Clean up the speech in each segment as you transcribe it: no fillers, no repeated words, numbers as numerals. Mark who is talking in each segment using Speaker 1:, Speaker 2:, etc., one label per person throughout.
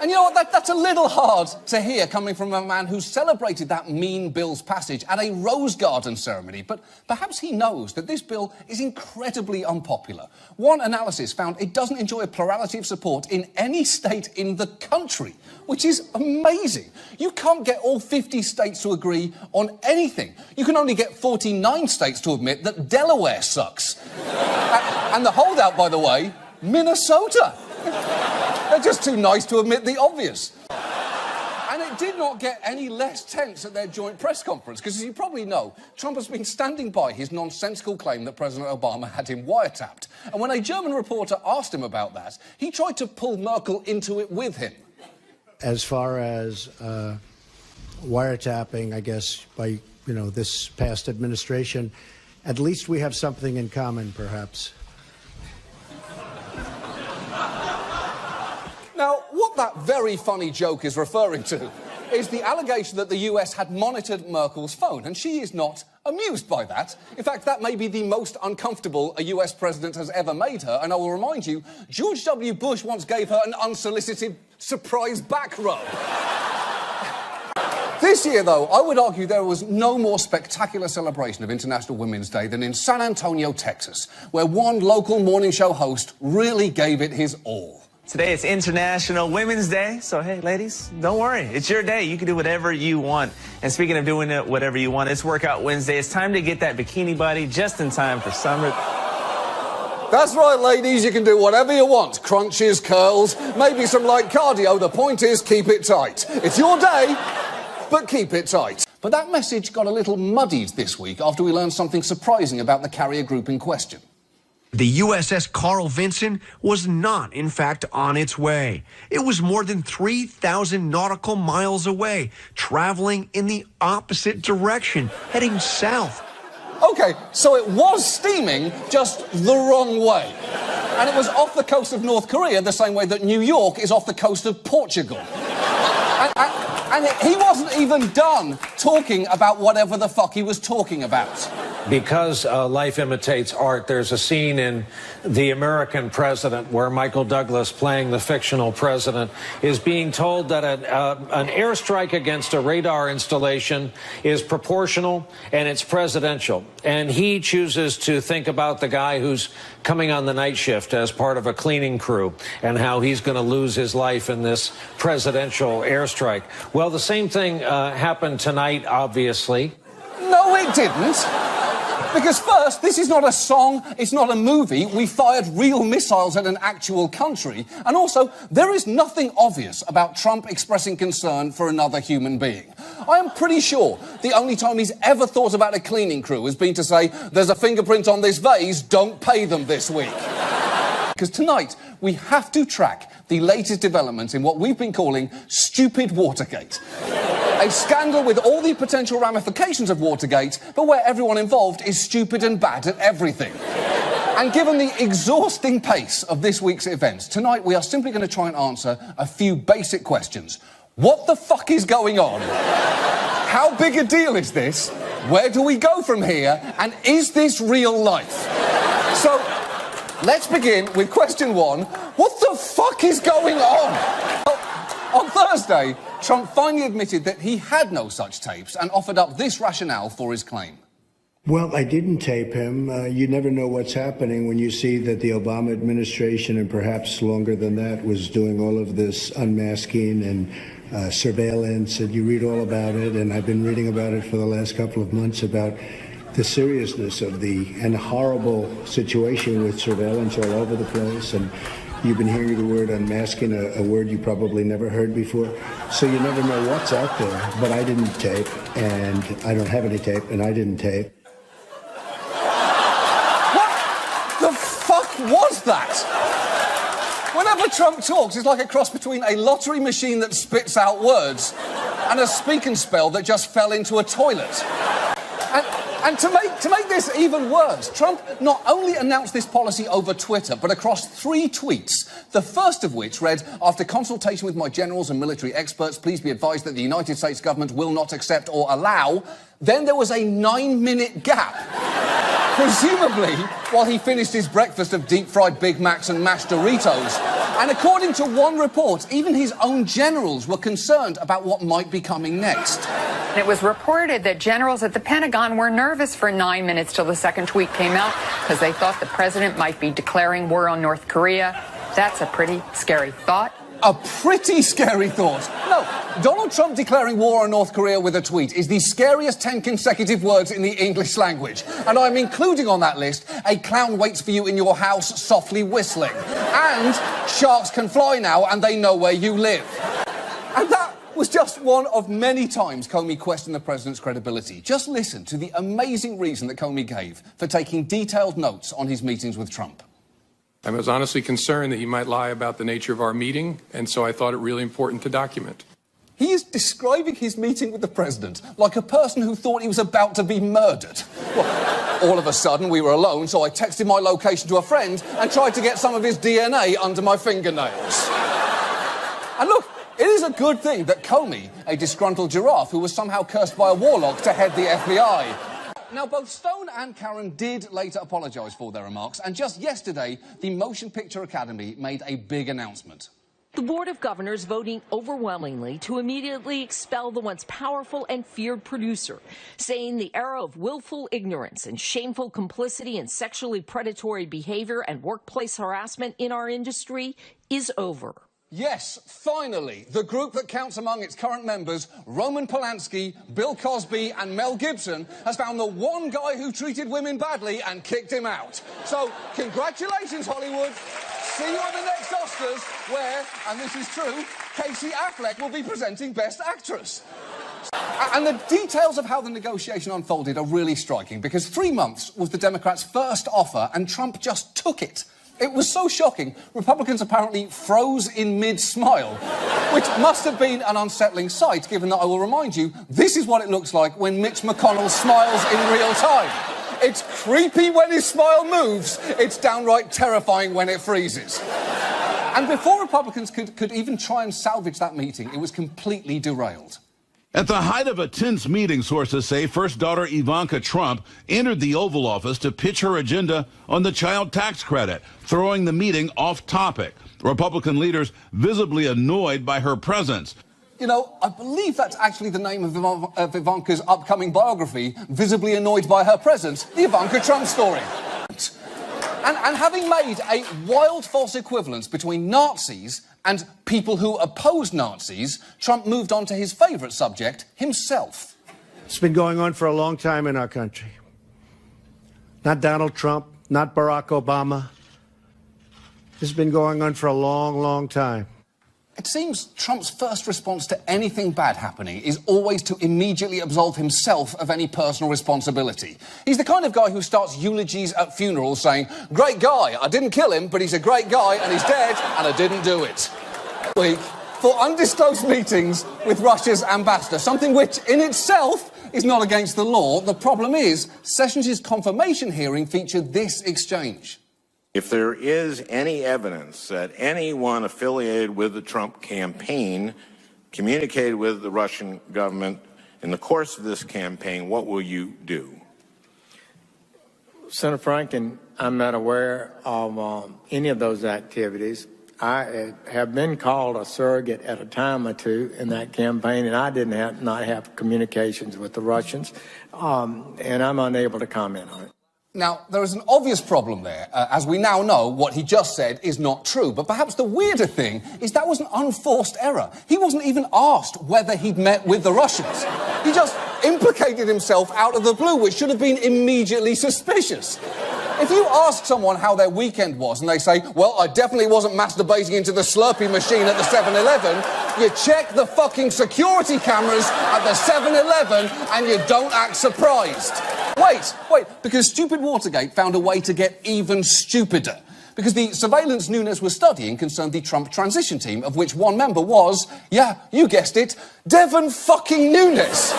Speaker 1: And you know what, that's a little hard to hear coming from a man who celebrated that mean bill's passage at a Rose Garden ceremony. But perhaps he knows that this bill is incredibly unpopular. One analysis found it doesn't enjoy a plurality of support in any state in the country, which is amazing. You can't get all 50 states to agree on anything. You can only get 49 states to admit that Delaware sucks. And the holdout, by the way, Minnesota. They're just too nice to admit the obvious. And it did not get any less tense at their joint press conference, because as you probably know, Trump has been standing by his nonsensical claim that President Obama had him wiretapped. And when a German reporter asked him about that, he tried to pull Merkel into it with him.
Speaker 2: As far as wiretapping, I guess, by, this past administration, at least we have something in common, perhaps.
Speaker 1: Now, what that very funny joke is referring to is the allegation that the US had monitored Merkel's phone, and she is not amused by that. In fact, that may be the most uncomfortable a US president has ever made her, and I will remind you, George W. Bush once gave her an unsolicited surprise back rub. This year, though, I would argue there was no more spectacular celebration of International Women's Day than in San Antonio, Texas, where one local morning show host really gave it his all.
Speaker 3: Today it's International Women's Day, so hey, ladies, don't worry. It's your day. You can do whatever you want. And speaking of doing whatever you want, it's Workout Wednesday. It's time to get that bikini body just in time for summer.
Speaker 1: That's right, ladies. You can do whatever you want. Crunches, curls, maybe some light cardio. The point is, keep it tight. It's your day, but keep it tight. But that message got a little muddied this week after we learned something surprising about the carrier group in question.
Speaker 4: The USS Carl Vinson was not, in fact, on its way. It was more than 3,000 nautical miles away, traveling in the opposite direction, heading south.
Speaker 1: OK, so it was steaming, just the wrong way. And it was off the coast of North Korea the same way that New York is off the coast of Portugal. And he wasn't even done talking about whatever the fuck he was talking about.
Speaker 5: Because life imitates art, there's a scene in The American President where Michael Douglas, playing the fictional president, is being told that an airstrike against a radar installation is proportional and it's presidential. And he chooses to think about the guy who's coming on the night shift as part of a cleaning crew and how he's going to lose his life in this presidential airstrike. Well, the same thing happened tonight, obviously.
Speaker 1: No, it didn't. Because first, this is not a song, it's not a movie. We fired real missiles at an actual country. And also, there is nothing obvious about Trump expressing concern for another human being. I am pretty sure the only time he's ever thought about a cleaning crew has been to say, there's a fingerprint on this vase, don't pay them this week. Because tonight, we have to track the latest developments in what we've been calling Stupid Watergate. A scandal with all the potential ramifications of Watergate, but where everyone involved is stupid and bad at everything. And given the exhausting pace of this week's events, tonight we are simply going to try and answer a few basic questions. What the fuck is going on? How big a deal is this? Where do we go from here? And is this real life? So, let's begin with question one. What the fuck is going on? On Thursday, Trump finally admitted that he had no such tapes and offered up this rationale for his claim.
Speaker 2: Well, I didn't tape him. You never know what's happening when you see that the Obama administration, and perhaps longer than that, was doing all of this unmasking and surveillance, and you read all about it, and I've been reading about it for the last couple of months about the seriousness of and horrible situation with surveillance all over the place, and you've been hearing the word unmasking, a word you probably never heard before. So you never know what's out there. But I didn't tape, and I don't have any tape, and I didn't tape.
Speaker 1: What the fuck was that? Whenever Trump talks, it's like a cross between a lottery machine that spits out words and a speak and spell that just fell into a toilet. And to make this even worse, Trump not only announced this policy over Twitter, but across 3 tweets, the first of which read, after consultation with my generals and military experts, please be advised that the United States government will not accept or allow. Then there was a 9-minute gap. Presumably, while he finished his breakfast of deep-fried Big Macs and mashed Doritos, And according to one report, even his own generals were concerned about what might be coming next.
Speaker 6: It was reported that generals at the Pentagon were nervous for 9 minutes till the second tweet came out because they thought the president might be declaring war on North Korea. That's a pretty scary thought.
Speaker 1: A pretty scary thought. No, Donald Trump declaring war on North Korea with a tweet is the scariest 10 consecutive words in the English language. And I'm including on that list a clown waits for you in your house softly whistling. And sharks can fly now and they know where you live. And that was just one of many times Comey questioned the president's credibility. Just listen to the amazing reason that Comey gave for taking detailed notes on his meetings with Trump.
Speaker 7: I was honestly concerned that he might lie about the nature of our meeting, and so I thought it really important to document.
Speaker 1: He is describing his meeting with the president like a person who thought he was about to be murdered. Well, all of a sudden, we were alone, so I texted my location to a friend and tried to get some of his DNA under my fingernails. And look, it is a good thing that Comey, a disgruntled giraffe who was somehow cursed by a warlock to head the FBI. Now, both Stone and Karen did later apologise for their remarks, and just yesterday, the Motion Picture Academy made a big announcement.
Speaker 8: The Board of Governors voting overwhelmingly to immediately expel the once powerful and feared producer, saying the era of willful ignorance and shameful complicity in sexually predatory behavior and workplace harassment in our industry is over.
Speaker 1: Yes, finally, the group that counts among its current members, Roman Polanski, Bill Cosby and Mel Gibson, has found the one guy who treated women badly and kicked him out. So, congratulations, Hollywood. See you at the next Oscars, where, and this is true, Casey Affleck will be presenting Best Actress. And the details of how the negotiation unfolded are really striking, because 3 months was the Democrats' first offer, and Trump just took it. It was so shocking, Republicans apparently froze in mid-smile, which must have been an unsettling sight, given that, I will remind you, this is what it looks like when Mitch McConnell smiles in real time. It's creepy when his smile moves, it's downright terrifying when it freezes. And before Republicans could even try and salvage that meeting, it was completely derailed.
Speaker 9: At the height of a tense meeting, sources say first daughter Ivanka Trump entered the Oval Office to pitch her agenda on the child tax credit, throwing the meeting off topic. Republican leaders visibly annoyed by her presence.
Speaker 1: You know, I believe that's actually the name of Ivanka's upcoming biography, Visibly Annoyed by Her Presence, the Ivanka Trump story. And having made a wild false equivalence between Nazis and people who oppose Nazis, Trump moved on to his favourite subject, himself.
Speaker 2: It's been going on for a long time in our country. Not Donald Trump, not Barack Obama. It's been going on for a long, long time.
Speaker 1: It seems Trump's first response to anything bad happening is always to immediately absolve himself of any personal responsibility. He's the kind of guy who starts eulogies at funerals saying, "Great guy, I didn't kill him, but he's a great guy and he's dead and I didn't do it." Week for undisclosed meetings with Russia's ambassador, something which in itself is not against the law. The problem is, Sessions' confirmation hearing featured this exchange.
Speaker 10: If there is any evidence that anyone affiliated with the Trump campaign communicated with the Russian government in the course of this campaign, what will you do?
Speaker 11: Senator Franken, I'm not aware of any of those activities. I have been called a surrogate at a time or two in that campaign, and I did not have communications with the Russians, and I'm unable to comment on it.
Speaker 1: Now, there is an obvious problem there. As we now know, what he just said is not true. But perhaps the weirder thing is that was an unforced error. He wasn't even asked whether he'd met with the Russians. He just implicated himself out of the blue, which should have been immediately suspicious. If you ask someone how their weekend was and they say, "Well, I definitely wasn't masturbating into the Slurpee machine at the 7-Eleven, you check the fucking security cameras at the 7-Eleven and you don't act surprised. Wait, because stupid Watergate found a way to get even stupider. Because the surveillance Nunes was studying concerned the Trump transition team, of which one member was, yeah, you guessed it, Devin fucking Nunes.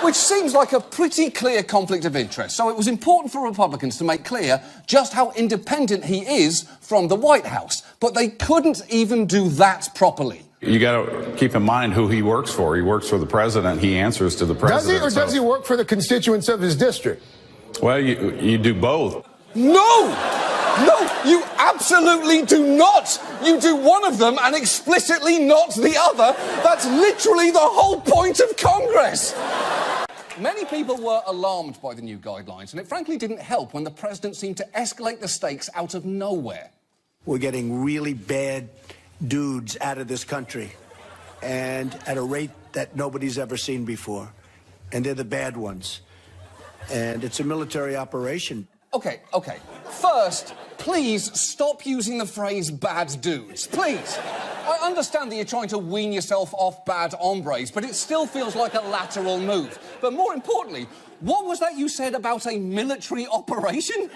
Speaker 1: Which seems like a pretty clear conflict of interest. So it was important for Republicans to make clear just how independent he is from the White House. But they couldn't even do that properly.
Speaker 12: You got to keep in mind who he works for. He works for the president. He answers to the president.
Speaker 13: Does he, or does he work for the constituents of his district?
Speaker 12: Well, you do both.
Speaker 1: No, you absolutely do not You do one of them and explicitly not the other. That's literally the whole point of Congress. Many people were alarmed by the new guidelines, and it frankly didn't help when the president seemed to escalate the stakes out of nowhere.
Speaker 2: We're getting really bad dudes out of this country, and at a rate that nobody's ever seen before. And they're the bad ones. And it's a military operation.
Speaker 1: Okay. First, please stop using the phrase bad dudes. Please. I understand that you're trying to wean yourself off bad hombres, but it still feels like a lateral move. But more importantly, what was that you said about a military operation?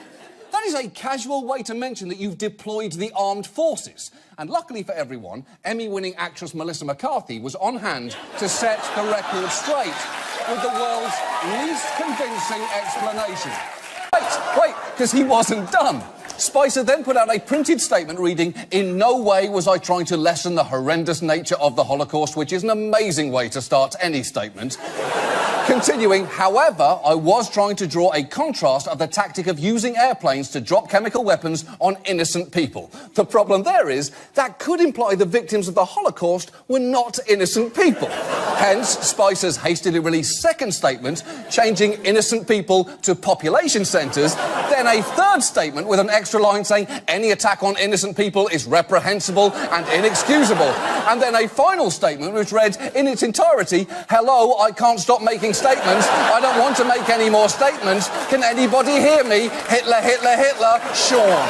Speaker 1: That is a casual way to mention that you've deployed the armed forces. And luckily for everyone, Emmy-winning actress Melissa McCarthy was on hand to set the record straight with the world's least convincing explanation. Wait, because he wasn't done. Spicer then put out a printed statement reading, "In no way was I trying to lessen the horrendous nature of the Holocaust," which is an amazing way to start any statement. Continuing, "However, I was trying to draw a contrast of the tactic of using airplanes to drop chemical weapons on innocent people. The problem there is that could imply the victims of the Holocaust were not innocent people. Hence, Spicer's hastily released second statement, changing innocent people to population centres, then a third statement with an extra line saying any attack on innocent people is reprehensible and inexcusable. And then a final statement which read in its entirety, "Hello, I can't stop making statements. I don't want to make any more statements. Can anybody hear me? Hitler, Hitler, Hitler, Sean."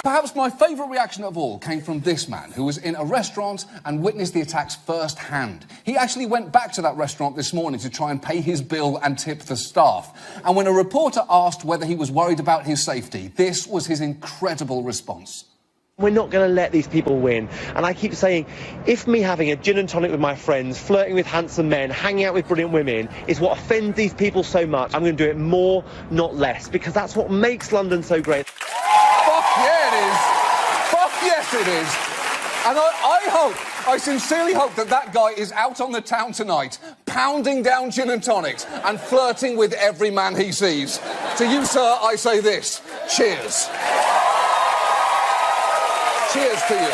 Speaker 1: Perhaps my favourite reaction of all came from this man who was in a restaurant and witnessed the attacks firsthand. He actually went back to that restaurant this morning to try and pay his bill and tip the staff. And when a reporter asked whether he was worried about his safety, this was his incredible response.
Speaker 14: We're not going to let these people win. And I keep saying, if me having a gin and tonic with my friends, flirting with handsome men, hanging out with brilliant women is what offends these people so much, I'm going to do it more, not less, because that's what makes London so great.
Speaker 1: Fuck yeah, it is. Fuck yes, it is. And I sincerely hope that guy is out on the town tonight, pounding down gin and tonics and flirting with every man he sees. To you, sir, I say this. Cheers. Cheers to you.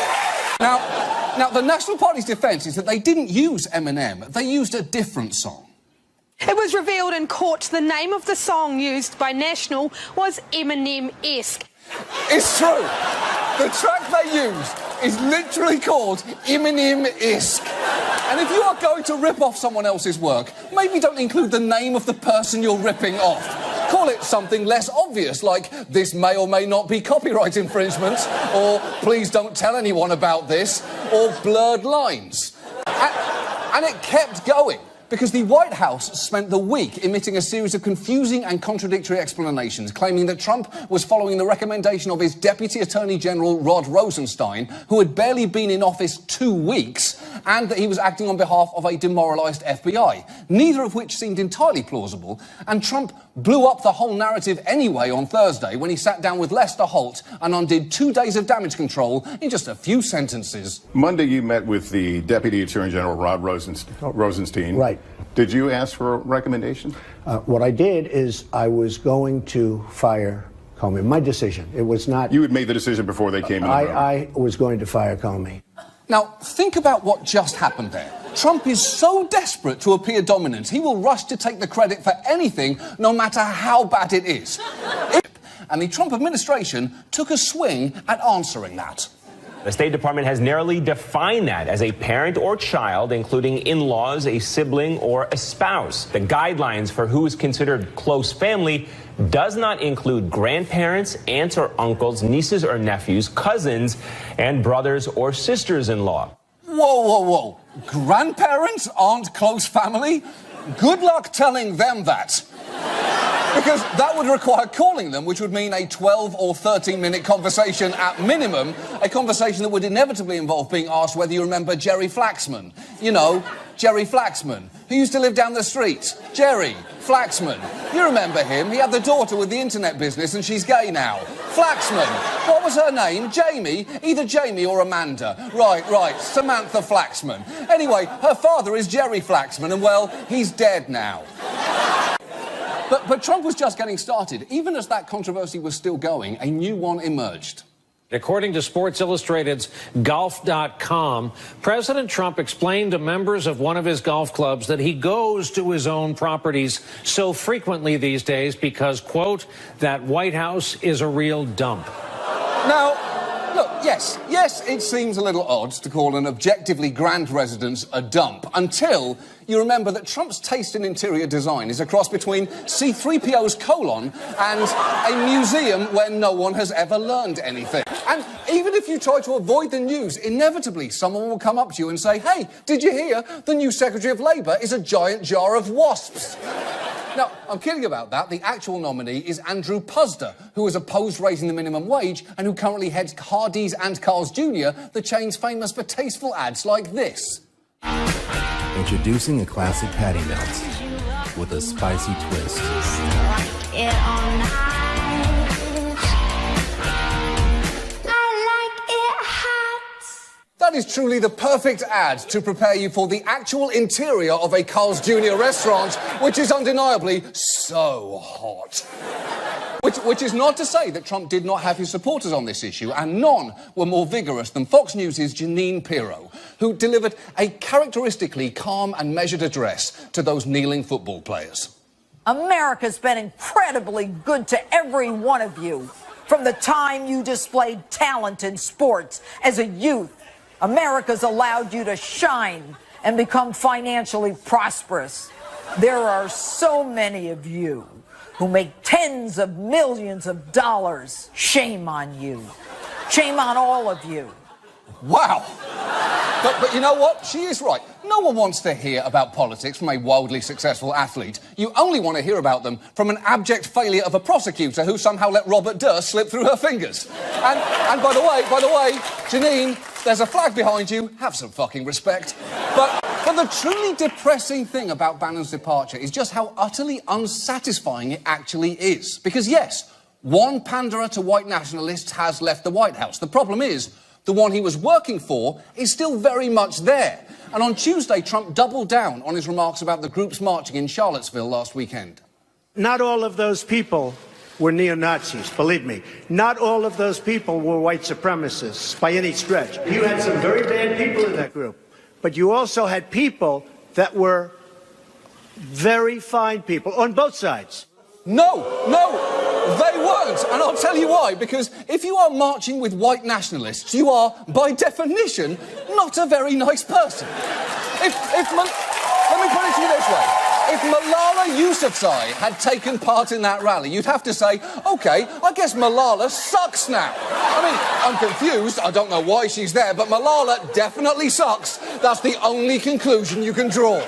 Speaker 1: Now, the National Party's defence is that they didn't use Eminem. They used a different song.
Speaker 15: It was revealed in court the name of the song used by National was Eminem-esque.
Speaker 1: It's true. The track they used is literally called Eminem-esque. And if you are going to rip off someone else's work, maybe don't include the name of the person you're ripping off. Call it something less obvious, like "this may or may not be copyright infringement," or "please don't tell anyone about this," or "blurred lines." And it kept going, because the White House spent the week emitting a series of confusing and contradictory explanations, claiming that Trump was following the recommendation of his Deputy Attorney General Rod Rosenstein, who had barely been in office 2 weeks, and that he was acting on behalf of a demoralised FBI, neither of which seemed entirely plausible. And Trump blew up the whole narrative anyway on Thursday when he sat down with Lester Holt and undid 2 days of damage control in just a few sentences.
Speaker 16: Monday you met with the Deputy Attorney General Rod Rosenstein.
Speaker 2: Right.
Speaker 16: Did you ask for a recommendation?
Speaker 2: What I did is I was going to fire Comey. My decision. It was not...
Speaker 16: You had made the decision before they came in the room.
Speaker 2: I was going to fire Comey.
Speaker 1: Now, think about what just happened there. Trump is so desperate to appear dominant, he will rush to take the credit for anything, no matter how bad it is. And the Trump administration took a swing at answering that.
Speaker 17: The State Department has narrowly defined that as a parent or child, including in-laws, a sibling, or a spouse. The guidelines for who is considered close family does not include grandparents, aunts or uncles, nieces or nephews, cousins, and brothers or sisters-in-law.
Speaker 1: Whoa. Grandparents aren't close family? Good luck telling them that. Because that would require calling them, which would mean a 12 or 13-minute conversation at minimum, a conversation that would inevitably involve being asked whether you remember Jerry Flaxman. You know, Jerry Flaxman, who used to live down the street. Jerry Flaxman. You remember him. He had the daughter with the internet business and she's gay now. Flaxman. What was her name? Jamie? Either Jamie or Amanda. Right. Samantha Flaxman. Anyway, her father is Jerry Flaxman and, well, he's dead now. But Trump was just getting started. Even as that controversy was still going, a new one emerged.
Speaker 5: According to Sports Illustrated's Golf.com, President Trump explained to members of one of his golf clubs that he goes to his own properties so frequently these days because, quote, that White House is a real dump.
Speaker 1: Now, look, yes, it seems a little odd to call an objectively grand residence a dump until you remember that Trump's taste in interior design is a cross between C-3PO's colon and a museum where no one has ever learned anything. And even if you try to avoid the news, inevitably someone will come up to you and say, hey, did you hear the new Secretary of Labour is a giant jar of wasps? Now, I'm kidding about that. The actual nominee is Andrew Puzder, who has opposed raising the minimum wage and who currently heads Hardee's and Carl's Jr., the chains famous for tasteful ads like this.
Speaker 18: Introducing a classic patty melt with a spicy twist.
Speaker 1: That is truly the perfect ad to prepare you for the actual interior of a Carl's Jr. restaurant, which is undeniably so hot. Which is not to say that Trump did not have his supporters on this issue, and none were more vigorous than Fox News' Jeanine Pirro, who delivered a characteristically calm and measured address to those kneeling football players.
Speaker 19: America's been incredibly good to every one of you. From the time you displayed talent in sports as a youth, America's allowed you to shine and become financially prosperous. There are so many of you who make tens of millions of dollars. Shame on you. Shame on all of you.
Speaker 1: Wow. But you know what? She is right. No one wants to hear about politics from a wildly successful athlete. You only want to hear about them from an abject failure of a prosecutor who somehow let Robert Durst slip through her fingers. And by the way, Jeanine, there's a flag behind you. Have some fucking respect. But the truly depressing thing about Bannon's departure is just how utterly unsatisfying it actually is. Because yes, one panderer to white nationalists has left the White House. The problem is, the one he was working for is still very much there. And on Tuesday, Trump doubled down on his remarks about the groups marching in Charlottesville last weekend.
Speaker 2: Not all of those people were neo-Nazis, believe me. Not all of those people were white supremacists by any stretch. You had some very bad people in that group, but you also had people that were very fine people on both sides.
Speaker 1: No, they weren't. And I'll tell you why. Because if you are marching with white nationalists, you are, by definition, not a very nice person. Let me put it to you this way. If Malala Yousafzai had taken part in that rally, you'd have to say, OK, I guess Malala sucks now. I mean, I'm confused. I don't know why she's there, but Malala definitely sucks. That's the only conclusion you can draw.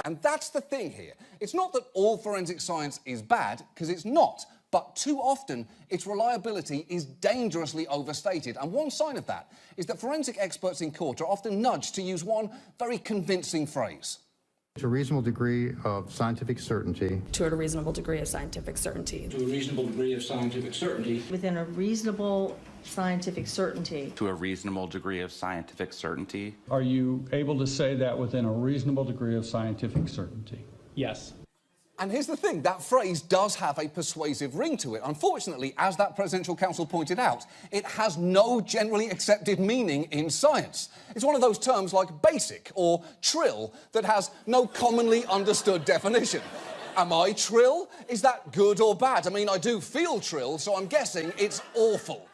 Speaker 1: And that's the thing here. It's not that all forensic science is bad, because it's not. But too often, its reliability is dangerously overstated. And one sign of that is that forensic experts in court are often nudged to use one very convincing phrase.
Speaker 20: To a reasonable degree of scientific certainty.
Speaker 21: To a reasonable degree of scientific certainty.
Speaker 22: To a reasonable degree of scientific certainty.
Speaker 23: Within a reasonable scientific certainty.
Speaker 24: To a reasonable degree of scientific certainty.
Speaker 22: Are you able to say that within a reasonable degree of scientific certainty? Yes.
Speaker 1: And here's the thing, that phrase does have a persuasive ring to it. Unfortunately, as that presidential counsel pointed out, it has no generally accepted meaning in science. It's one of those terms like basic or trill that has no commonly understood definition. Am I trill? Is that good or bad? I mean, I do feel trill, so I'm guessing it's awful.